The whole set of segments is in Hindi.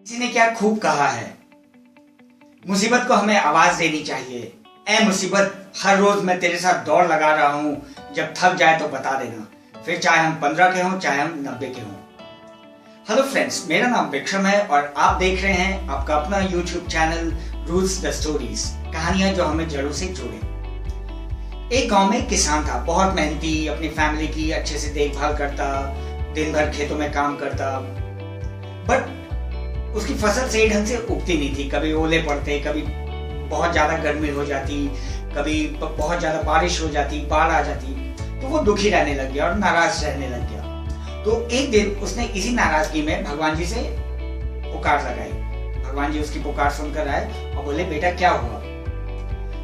किसी ने क्या खूब कहा है, मुसीबत को हमें आवाज देनी चाहिए। ए मुसीबत, हर रोज मैं तेरे साथ दौड़ लगा रहा हूं, जब थक जाए तो बता देना, फिर चाहे हम 15 के हों चाहे हम 90 के हों। हेलो फ्रेंड्स, मेरा नाम विक्रम है और आप देख रहे हैं आपका अपना YouTube channel Roots the Stories, कहानियां जो हमें जड़ों से जोड़े। एक गांव में एक किसान था, बहुत मेहनती, अपनी फैमिली की अच्छे से देखभाल करता, दिन भर खेतों में काम करता, बट उसकी फसल सही ढंग से उगती नहीं थी। कभी ओले पड़ते, कभी बहुत ज्यादा गर्मी हो जाती, कभी बहुत ज्यादा बारिश हो जाती, बाढ़ आ जाती, तो वो दुखी रहने लग गया और नाराज रहने लग गया। तो एक दिन उसने इसी नाराजगी में भगवान जी से पुकार लगाई। भगवान जी उसकी पुकार सुनकर आए और बोले, बेटा क्या हुआ?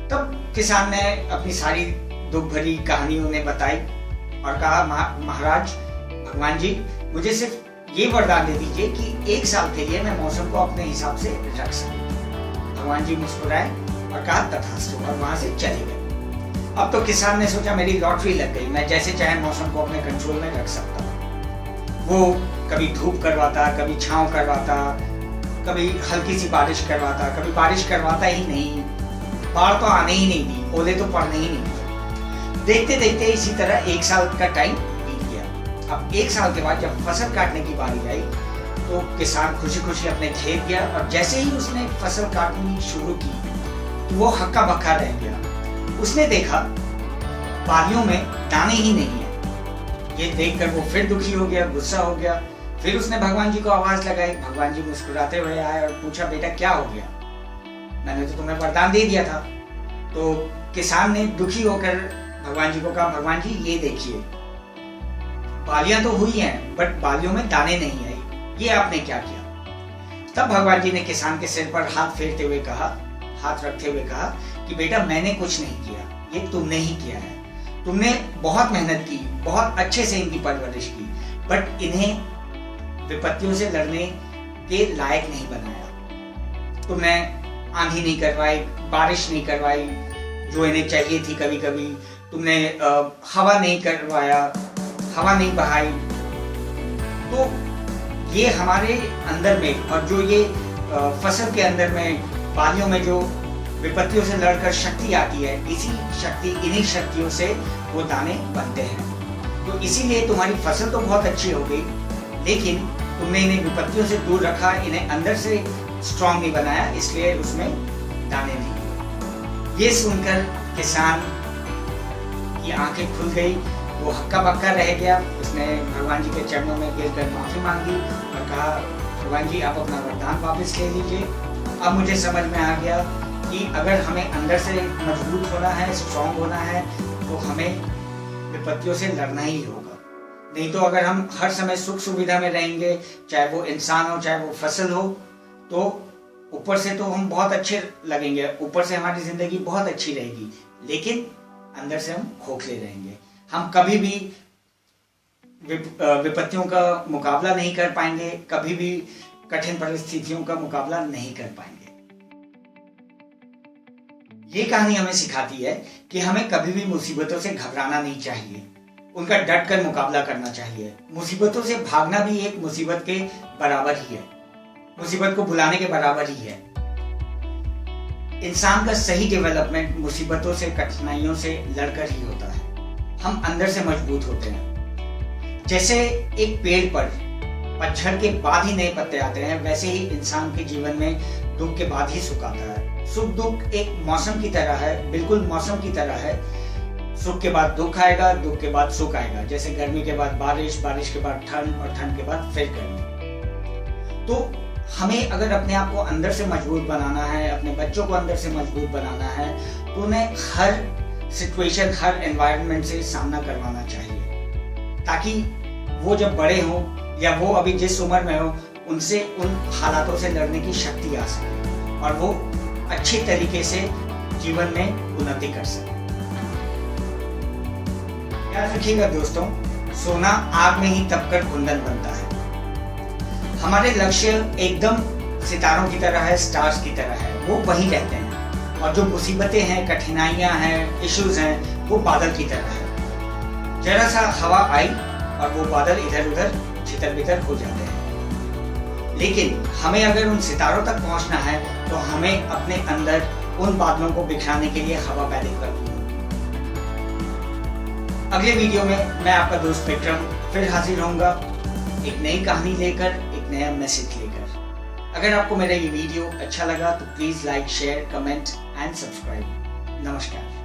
तब किसान ने अपनी सारी दुख भरी कहानी उन्हें बताई और कहा, महाराज, भगवान जी, मुझे सिर्फ ये वरदान दे दीजिए कि 1 साल के लिए मैं मौसम को अपने हिसाब से रख सकूं। भगवान जी मुस्कुराए और कहा, तथास्तु, और वहां से चले गए। अब तो किसान ने सोचा, मेरी लॉटरी लग गई, मैं जैसे चाहे मौसम को अपने कंट्रोल में रख सकता हूँ। वो कभी धूप करवाता, कभी छांव करवाता, कभी हल्की सी बारिश करवाता, कभी बारिश करवाता ही नहीं, बाढ़ तो आने ही नहीं दी, ओले तो पड़ने ही नहीं दी। देखते देखते इसी तरह 1 साल का टाइम बीत गया। अब 1 साल के बाद जब फसल काटने की बारी आई तो किसान खुशी खुशी अपने खेत गया और जैसे ही उसने फसल काटनी शुरू की तो वो हक्का बक्का रह गया। उसने देखा बालियों में दाने ही नहीं है। ये देखकर वो फिर दुखी हो गया, गुस्सा हो गया। फिर उसने भगवान जी को आवाज लगाई। भगवान जी मुस्कुराते हुए आए और पूछा, बेटा क्या हो गया? मैंने तो तुम्हें वरदान दे दिया था। तो किसान ने दुखी होकर भगवान जी को कहा, भगवान जी ये देखिए, बालियां तो हुई हैं बट बालियों में दाने नहीं आए, ये आपने क्या किया? तब भगवान जी ने किसान के सिर पर हाथ फेरते हुए कहा, हाथ रखते हुए कहा कि बेटा, मैंने कुछ नहीं किया, ये तुमने ही किया है। तुमने बहुत मेहनत की, बहुत अच्छे से इनकी परवरिश की, बट इन्हें विपत्तियों से लड़ने के लायक नहीं बनाया। तुमने आंधी नहीं करवाई, बारिश नहीं करवाई जो इन्हें चाहिए थी, कभी कभी तुमने हवा नहीं करवाया, हवा नहीं बहाई। तो ये हमारे अंदर में और जो ये फसल के अंदर में, बालियों में जो विपत्तियों से लड़कर शक्ति आती है, इन्हीं शक्तियों से वो दाने बनते हैं। तो इसीलिए तुम्हारी फसल तो बहुत अच्छी हो गई, लेकिन तुमने इन्हें विपत्तियों से दूर रखा, इन्हें अंदर से स्ट्रांग नहीं बनाया, इसलिए उसमें दाने नहीं हुए। ये सुनकर किसान की आंखें खुल गई, वो हक्का बक्का रह गया। उसने भगवान जी के चरणों में गिरकर माफी मांगी और कहा, भगवान जी आप अपना वरदान वापस ले लीजिए। अब मुझे समझ में आ गया कि अगर हमें अंदर से मजबूत होना है, स्ट्रांग होना है, तो हमें विपत्तियों से लड़ना ही होगा। नहीं तो अगर हम हर समय सुख सुविधा में रहेंगे, चाहे वो इंसान हो चाहे वो फसल हो, तो ऊपर से तो हम बहुत अच्छे लगेंगे, ऊपर से हमारी जिंदगी बहुत अच्छी रहेगी, लेकिन अंदर से हम खोखले रहेंगे। हम कभी भी विपत्तियों का मुकाबला नहीं कर पाएंगे, कभी भी कठिन परिस्थितियों का मुकाबला नहीं कर पाएंगे। ये कहानी हमें सिखाती है कि हमें कभी भी मुसीबतों से घबराना नहीं चाहिए, उनका डट कर मुकाबला करना चाहिए। मुसीबतों से भागना भी एक मुसीबत के बराबर ही है, मुसीबत को बुलाने के बराबर ही है। इंसान का सही डेवलपमेंट मुसीबतों से, कठिनाइयों से लड़कर ही होता है। हम अंदर से मजबूत होते हैं। जैसे एक पेड़ पर पतझड़ के बाद ही नए पत्ते आते हैं, वैसे ही इंसान के जीवन में दुख के बाद ही सुख आता है। सुख दुख एक मौसम की तरह है, बिल्कुल मौसम की तरह है। सुख के बाद दुख आएगा, दुख के बाद सुख आएगा। जैसे गर्मी के बाद बारिश, बारिश के बाद ठंड और ठंड के बाद फिर गर्मी। तो हमें अगर अपने आप को अंदर से मजबूत बनाना है, अपने बच्चों को अंदर से मजबूत बनाना है, तो उन्हें हर सिचुएशन, हर एनवायरनमेंट से सामना करवाना चाहिए, ताकि वो जब बड़े हों या वो अभी जिस उम्र में हो, उनसे उन हालातों से लड़ने की शक्ति आ सके और वो अच्छे तरीके से जीवन में उन्नति कर सके। याद रखिएगा दोस्तों, सोना आग में ही तपकर कुंदन बनता है। हमारे लक्ष्य एकदम सितारों की तरह है, स्टार्स की तरह है, वो वहीं रहते हैं। और जो मुसीबतें हैं, कठिनाइयां हैं, इश्यूज हैं, वो बादल की तरह है। जरा सा हवा आई और वो बादल इधर उधर छितर बितर हो जाते हैं। लेकिन हमें अगर उन सितारों तक पहुंचना है तो हमें अपने अंदर उन बादलों को बिखराने के लिए हवा पैदा करनी है। अगले वीडियो में मैं आपका दोस्त विक्रम फिर हाजिर होऊंगा, एक नई कहानी लेकर, एक नया मैसेज लेकर। अगर आपको मेरा ये वीडियो अच्छा लगा तो please like, share, comment and subscribe. नमस्कार।